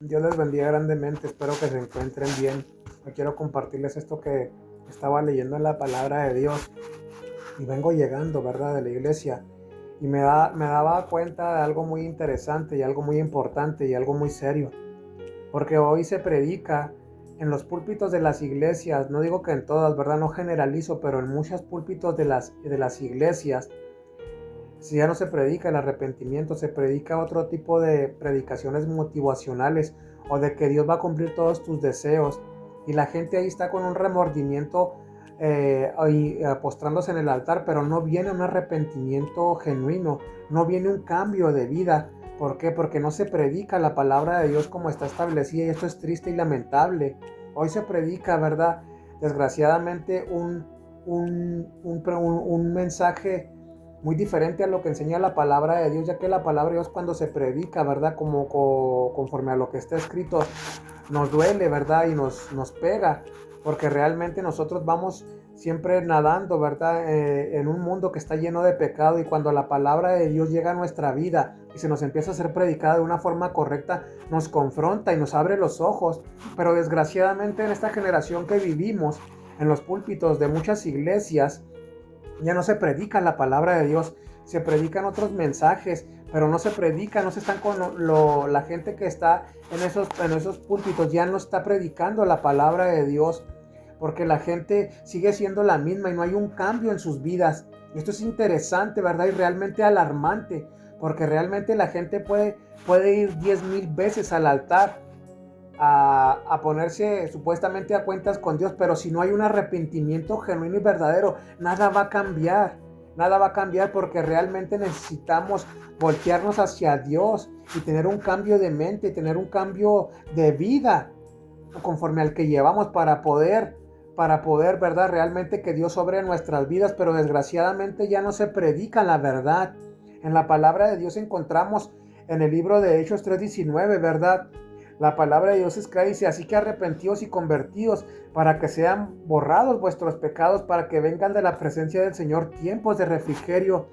Dios les bendiga grandemente, espero que se encuentren bien. Hoy quiero compartirles esto que estaba leyendo en la palabra de Dios y vengo llegando, ¿verdad?, de la iglesia y me daba cuenta de algo muy interesante y algo muy importante y algo muy serio, porque hoy se predica en los púlpitos de las iglesias, no digo que en todas, ¿verdad?, no generalizo, pero en muchos púlpitos de las iglesias. Si ya no se predica el arrepentimiento, se predica otro tipo de predicaciones motivacionales o de que Dios va a cumplir todos tus deseos. Y la gente ahí está con un remordimiento postrándose en el altar, pero no viene un arrepentimiento genuino, no viene un cambio de vida. ¿Por qué? Porque no se predica la palabra de Dios como está establecida y esto es triste y lamentable. Hoy se predica, ¿verdad? Desgraciadamente un mensaje muy diferente a lo que enseña la palabra de Dios, ya que la palabra de Dios cuando se predica, ¿verdad? Conforme a lo que está escrito, nos duele, ¿verdad? Y nos pega, porque realmente nosotros vamos siempre nadando, ¿verdad? En un mundo que está lleno de pecado y cuando la palabra de Dios llega a nuestra vida y se nos empieza a ser predicada de una forma correcta, nos confronta y nos abre los ojos. Pero desgraciadamente en esta generación que vivimos, en los púlpitos de muchas iglesias, ya no se predica la palabra de Dios, se predican otros mensajes, pero no se predica, no se están con la gente que está en esos púlpitos, ya no está predicando la palabra de Dios, porque la gente sigue siendo la misma y no hay un cambio en sus vidas. Esto es interesante, ¿verdad? Y realmente alarmante, porque realmente la gente puede ir 10,000 veces al altar a ponerse supuestamente a cuentas con Dios, pero si no hay un arrepentimiento genuino y verdadero, nada va a cambiar. Nada va a cambiar porque realmente necesitamos voltearnos hacia Dios y tener un cambio de mente, tener un cambio de vida conforme al que llevamos para poder, ¿verdad? Realmente que Dios obre en nuestras vidas, pero desgraciadamente ya no se predica la verdad. En la palabra de Dios encontramos en el libro de Hechos 3:19, ¿verdad? La palabra de Dios es clara y dice, así que arrepentidos y convertidos para que sean borrados vuestros pecados, para que vengan de la presencia del Señor tiempos de refrigerio.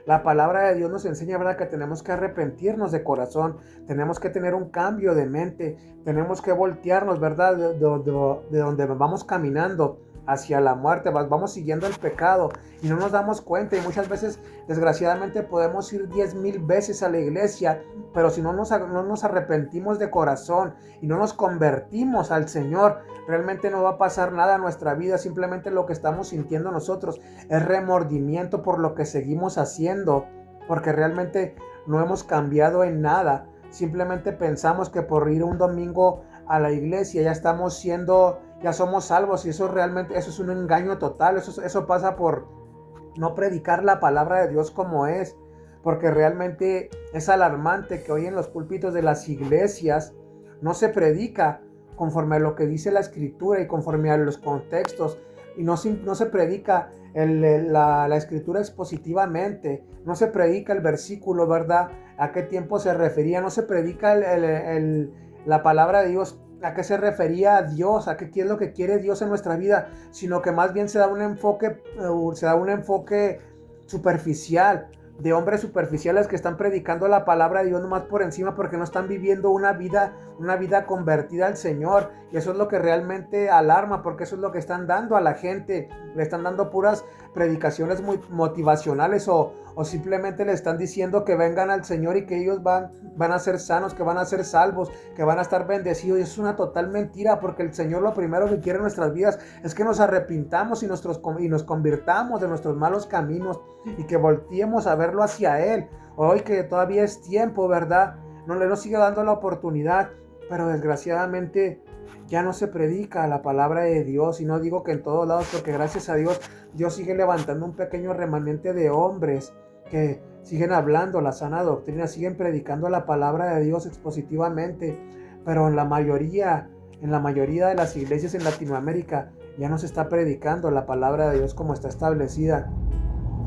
La palabra de Dios nos enseña, ¿verdad?, que tenemos que arrepentirnos de corazón, tenemos que tener un cambio de mente, tenemos que voltearnos, ¿verdad?, de donde vamos caminando hacia la muerte, vamos siguiendo el pecado y no nos damos cuenta y muchas veces, desgraciadamente, podemos ir 10,000 veces a la iglesia, pero si no nos arrepentimos de corazón y no nos convertimos al Señor, realmente no va a pasar nada en nuestra vida, simplemente lo que estamos sintiendo nosotros es remordimiento por lo que seguimos haciendo, porque realmente no hemos cambiado en nada. Simplemente pensamos que por ir un domingo a la iglesia ya somos salvos y eso es un engaño total. Eso pasa por no predicar la palabra de Dios como es, porque realmente es alarmante que hoy en los púlpitos de las iglesias no se predica conforme a lo que dice la escritura y conforme a los contextos, y no se predica la escritura expositivamente, no se predica el versículo, ¿verdad?, a qué tiempo se refería, no se predica la palabra de Dios, a qué se refería a Dios, qué es lo que quiere Dios en nuestra vida, sino que más bien se da un enfoque superficial, de hombres superficiales que están predicando la palabra de Dios nomás por encima porque no están viviendo una vida convertida al Señor. Y eso es lo que realmente alarma, porque eso es lo que están dando a la gente. Le están dando puras predicaciones muy motivacionales o simplemente le están diciendo que vengan al Señor y que ellos van a ser sanos, que van a ser salvos, que van a estar bendecidos. Y es una total mentira, porque el Señor lo primero que quiere en nuestras vidas es que nos arrepintamos y nos convirtamos de nuestros malos caminos y que volteemos a verlo hacia Él. Hoy que todavía es tiempo, ¿verdad? No le nos sigue dando la oportunidad, pero desgraciadamente ya no se predica la palabra de Dios, y no digo que en todos lados, porque gracias a Dios, Dios sigue levantando un pequeño remanente de hombres que siguen hablando la sana doctrina, siguen predicando la palabra de Dios expositivamente, pero en la mayoría de las iglesias en Latinoamérica ya no se está predicando la palabra de Dios como está establecida,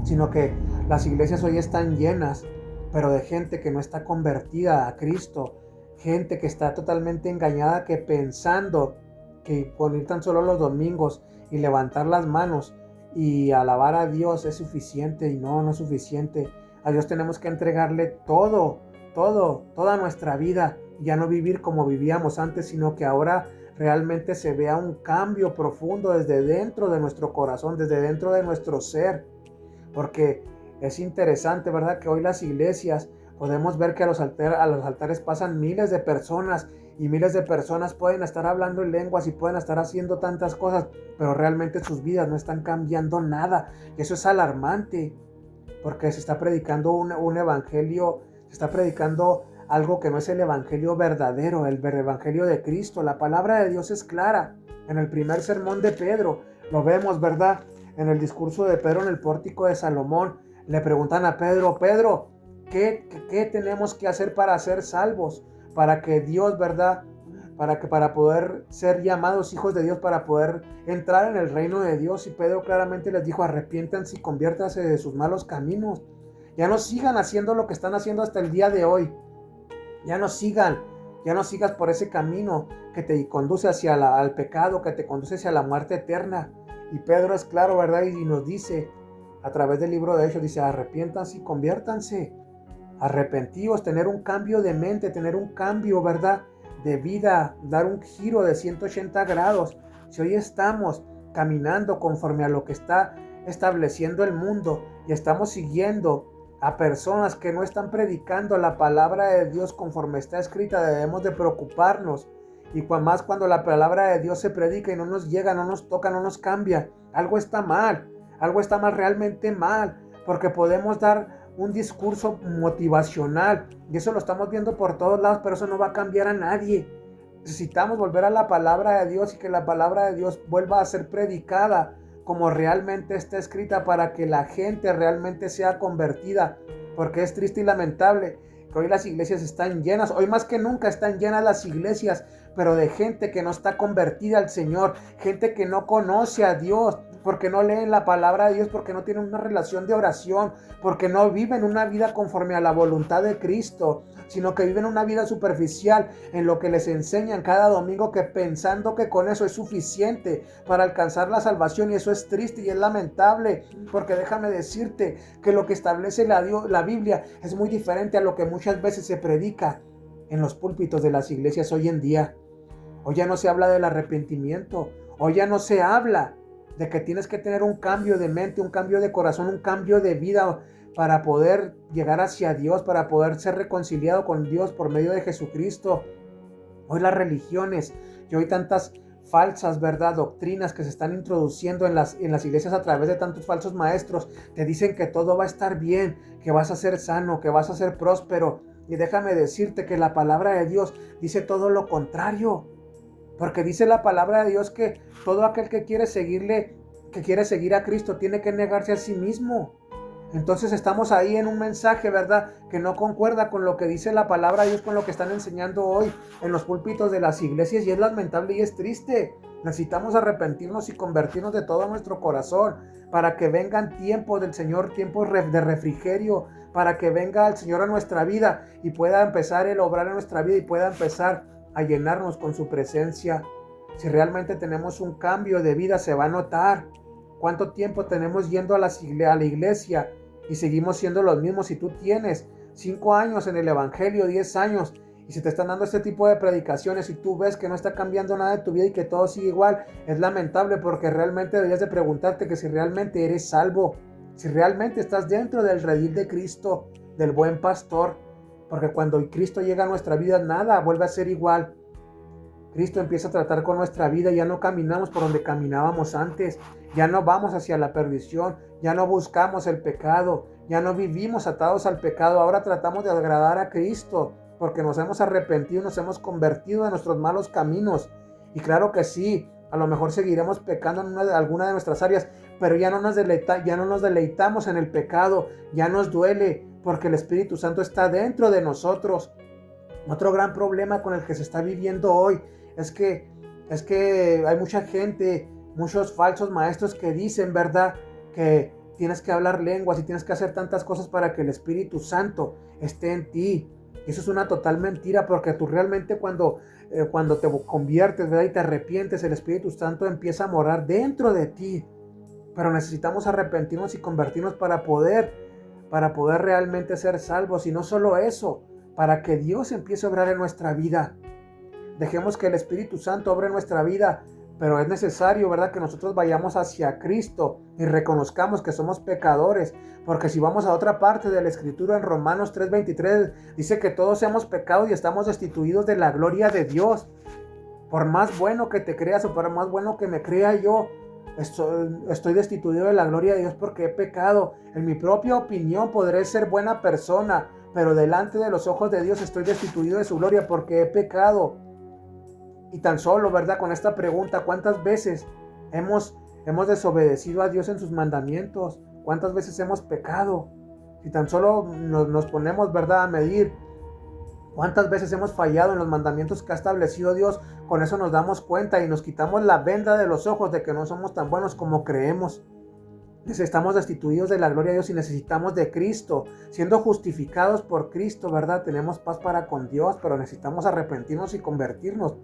sino que las iglesias hoy están llenas, pero de gente que no está convertida a Cristo, gente que está totalmente engañada, que pensando que con ir tan solo los domingos y levantar las manos y alabar a Dios es suficiente, y no es suficiente. A Dios tenemos que entregarle todo, toda nuestra vida ya no vivir como vivíamos antes, sino que ahora realmente se vea un cambio profundo desde dentro de nuestro corazón, desde dentro de nuestro ser. Porque es interesante, ¿verdad? Que hoy las iglesias podemos ver que a los altares pasan miles de personas y miles de personas pueden estar hablando en lenguas y pueden estar haciendo tantas cosas, pero realmente sus vidas no están cambiando nada. Y eso es alarmante, porque se está predicando un evangelio, se está predicando algo que no es el evangelio verdadero, el evangelio de Cristo. La palabra de Dios es clara. En el primer sermón de Pedro lo vemos, ¿verdad? En el discurso de Pedro en el pórtico de Salomón, le preguntan a Pedro, Pedro, ¿qué tenemos que hacer para ser salvos? Para que Dios, ¿verdad? Para poder ser llamados hijos de Dios, para poder entrar en el reino de Dios. Y Pedro claramente les dijo, arrepiéntanse y conviértanse de sus malos caminos. Ya no sigan haciendo lo que están haciendo hasta el día de hoy. Ya no sigas por ese camino que te conduce al pecado, que te conduce hacia la muerte eterna. Y Pedro es claro, ¿verdad? Y nos dice, a través del libro de Hechos, dice, arrepiéntanse y conviértanse. Arrepentíos, tener un cambio de mente, tener un cambio, ¿verdad? De vida, dar un giro de 180 grados. Si hoy estamos caminando conforme a lo que está estableciendo el mundo y estamos siguiendo a personas que no están predicando la palabra de Dios conforme está escrita, debemos de preocuparnos. Y más cuando la palabra de Dios se predica y no nos llega, no nos toca, no nos cambia, algo está mal realmente mal, porque podemos dar un discurso motivacional y eso lo estamos viendo por todos lados, pero eso no va a cambiar a nadie. Necesitamos volver a la palabra de Dios y que la palabra de Dios vuelva a ser predicada como realmente está escrita, para que la gente realmente sea convertida, porque es triste y lamentable que hoy las iglesias están llenas, hoy más que nunca están llenas las iglesias, pero de gente que no está convertida al Señor, gente que no conoce a Dios, porque no leen la palabra de Dios, porque no tienen una relación de oración, porque no viven una vida conforme a la voluntad de Cristo, sino que viven una vida superficial en lo que les enseñan cada domingo, que pensando que con eso es suficiente para alcanzar la salvación. Y eso es triste y es lamentable, porque déjame decirte que lo que establece la Biblia es muy diferente a lo que muchas veces se predica en los púlpitos de las iglesias hoy en día. Hoy ya no se habla del arrepentimiento, hoy ya no se habla de que tienes que tener un cambio de mente, un cambio de corazón, un cambio de vida para poder llegar hacia Dios, para poder ser reconciliado con Dios por medio de Jesucristo. Hoy las religiones y hoy tantas falsas, ¿verdad?, doctrinas que se están introduciendo en las iglesias a través de tantos falsos maestros, te dicen que todo va a estar bien, que vas a ser sano, que vas a ser próspero. Y déjame decirte que la palabra de Dios dice todo lo contrario. Porque dice la palabra de Dios que todo aquel que quiere seguir a Cristo, tiene que negarse a sí mismo. Entonces estamos ahí en un mensaje, ¿verdad?, que no concuerda con lo que dice la palabra de Dios, con lo que están enseñando hoy en los púlpitos de las iglesias, y es lamentable y es triste. Necesitamos arrepentirnos y convertirnos de todo nuestro corazón, para que vengan tiempos del Señor, tiempos de refrigerio, para que venga el Señor a nuestra vida y pueda empezar el obrar en nuestra vida y pueda empezar a llenarnos con su presencia. Si realmente tenemos un cambio de vida, se va a notar. ¿Cuánto tiempo tenemos yendo a la iglesia y seguimos siendo los mismos? Si tú tienes 5 años en el evangelio, 10 años, y si te están dando este tipo de predicaciones y tú ves que no está cambiando nada de tu vida y que todo sigue igual, es lamentable, porque realmente deberías de preguntarte que si realmente eres salvo, si realmente estás dentro del redil de Cristo, del buen pastor. Porque cuando Cristo llega a nuestra vida, nada vuelve a ser igual. Cristo empieza a tratar con nuestra vida, ya no caminamos por donde caminábamos antes, ya no vamos hacia la perdición, ya no buscamos el pecado, ya no vivimos atados al pecado, ahora tratamos de agradar a Cristo, porque nos hemos arrepentido, nos hemos convertido de nuestros malos caminos. Y claro que sí, a lo mejor seguiremos pecando en alguna de nuestras áreas, pero ya no nos deleitamos en el pecado, ya nos duele, porque el Espíritu Santo está dentro de nosotros. Otro gran problema con el que se está viviendo hoy es que hay mucha gente, muchos falsos maestros que dicen, ¿verdad?, que tienes que hablar lenguas y tienes que hacer tantas cosas para que el Espíritu Santo esté en ti. Eso es una total mentira, porque tú realmente cuando te conviertes, ¿verdad?, y te arrepientes, el Espíritu Santo empieza a morar dentro de ti. Pero necesitamos arrepentirnos y convertirnos para poder realmente ser salvos. Y no solo eso, para que Dios empiece a obrar en nuestra vida. Dejemos que el Espíritu Santo obre en nuestra vida, pero es necesario, ¿verdad?, que nosotros vayamos hacia Cristo y reconozcamos que somos pecadores, porque si vamos a otra parte de la Escritura, en Romanos 3:23, dice que todos hemos pecado y estamos destituidos de la gloria de Dios. Por más bueno que te creas o por más bueno que me crea yo, estoy destituido de la gloria de Dios porque he pecado. En mi propia opinión podré ser buena persona, pero delante de los ojos de Dios estoy destituido de su gloria porque he pecado. Y tan solo, ¿verdad?, con esta pregunta, ¿cuántas veces hemos desobedecido a Dios en sus mandamientos? ¿Cuántas veces hemos pecado? Si tan solo nos ponemos, ¿verdad?, a medir cuántas veces hemos fallado en los mandamientos que ha establecido Dios, con eso nos damos cuenta y nos quitamos la venda de los ojos de que no somos tan buenos como creemos. Estamos destituidos de la gloria de Dios y necesitamos de Cristo. Siendo justificados por Cristo, ¿verdad?, tenemos paz para con Dios, pero necesitamos arrepentirnos y convertirnos.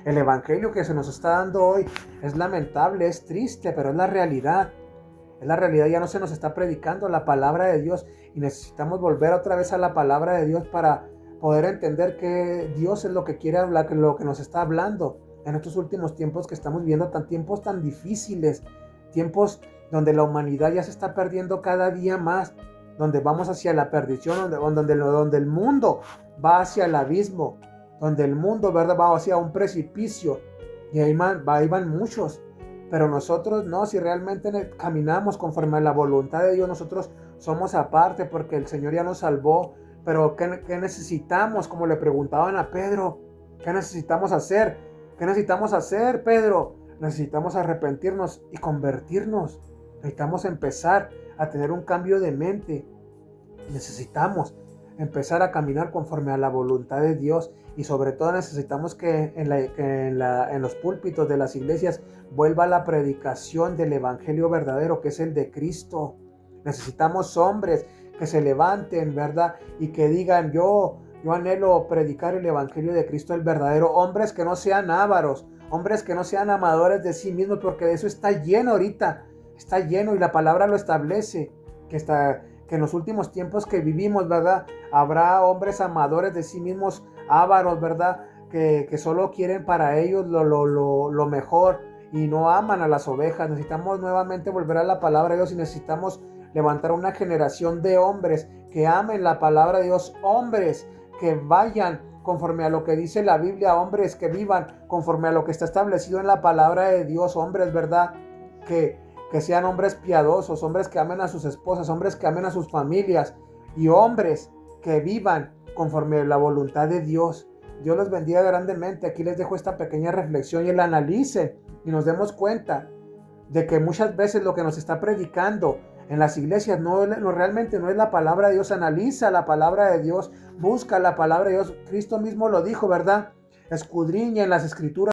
El evangelio que se nos está dando hoy es lamentable, es triste, pero es la realidad. Es la realidad, ya no se nos está predicando la palabra de Dios y necesitamos volver otra vez a la palabra de Dios para poder entender que Dios es lo que quiere hablar, que lo que nos está hablando en estos últimos tiempos que estamos viviendo, tiempos tan difíciles, tiempos donde la humanidad ya se está perdiendo cada día más, donde vamos hacia la perdición, donde el mundo va hacia el abismo, donde el mundo, ¿verdad?, va hacia un precipicio, y ahí van muchos. Pero nosotros no, si realmente caminamos conforme a la voluntad de Dios, nosotros somos aparte porque el Señor ya nos salvó. Pero ¿qué necesitamos? Como le preguntaban a Pedro, ¿qué necesitamos hacer? ¿Qué necesitamos hacer, Pedro? Necesitamos arrepentirnos y convertirnos. Necesitamos empezar a tener un cambio de mente. Necesitamos empezar a caminar conforme a la voluntad de Dios, y sobre todo necesitamos que en los púlpitos de las iglesias vuelva la predicación del evangelio verdadero, que es el de Cristo. Necesitamos hombres que se levanten, ¿verdad?, y que digan: yo anhelo predicar el evangelio de Cristo, el verdadero. Hombres que no sean ávaros, hombres que no sean amadores de sí mismos, porque de eso está lleno ahorita, está lleno, y la palabra lo establece, que en los últimos tiempos que vivimos, ¿verdad?, habrá hombres amadores de sí mismos, ávaros, ¿verdad?, que solo quieren para ellos lo mejor y no aman a las ovejas. Necesitamos nuevamente volver a la palabra de Dios y necesitamos levantar una generación de hombres que amen la palabra de Dios, hombres que vayan conforme a lo que dice la Biblia, hombres que vivan conforme a lo que está establecido en la palabra de Dios, hombres, ¿verdad?, que sean hombres piadosos, hombres que amen a sus esposas, hombres que amen a sus familias, y hombres que vivan conforme a la voluntad de Dios. Dios los bendiga grandemente. Aquí les dejo esta pequeña reflexión y la analicen y nos demos cuenta de que muchas veces lo que nos está predicando en las iglesias realmente no es la palabra de Dios. Analiza la palabra de Dios, busca la palabra de Dios. Cristo mismo lo dijo, ¿verdad? Escudriña en las escrituras